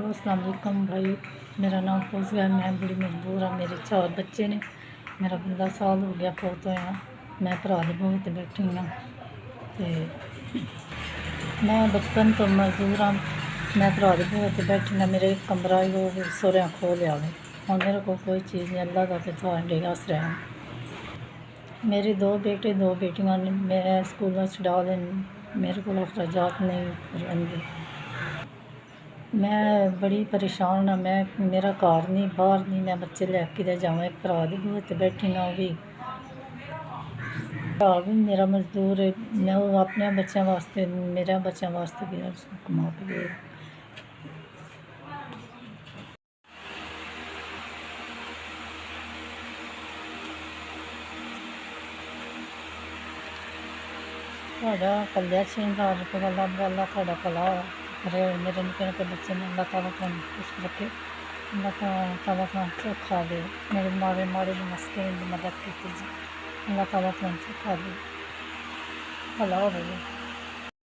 Hello अस्सलाम वालेकुम भाई। मेरा नाम फौजिया है। मैं बड़ी मजबूर हाँ। मेरे 4 बच्चे ने। मेरा बंदा साल हो गया फोत होया। मैं भरा दे बूहे ते बैठी हाँ ते मैं बचपन तो मजदूर हाँ। मैं भरा दे बूहे ते बैठी हाँ। मेरे एक कमरा ही वो सोहरियां खो लिया वे। हुण मेरे को कोई चीज़ नहीं, अल्लाह का ते तुहाडे आसरा है। मेरे 2 बेटे 2 बेटियां ने। मैं स्कूल छड़ा देन, मेरे को अखराजात नहीं रहिंदे। मैं बड़ी परेशान हाँ। मैं मेरा घर नहीं, बाहर नहीं, मैं बच्चे लैके किते जावां। एक भरा दे बूहे ते बैठी हाँ, वो भी भरा भी मेरा मजदूर है। मैं वो अपने बच्चों वास्ते, मेरे बच्चों वास्ते भी कमा के दे। ਤੁਹਾਡਾ ਕੱਲਿਆ 6000 रुपये का लब वाला ਤੁਹਾਡਾ ਭਲਾ करे। मेरे निक्के निक्के बच्चे ने, अल्लाह ताला तुहानू खुश रखे। अल्लाह ताला तुहानू चोखा दे। मेरे माड़े माड़े मस्किन की मदद की जी। अल्लाह ताला तुहानू चोखा दे, भला होवे।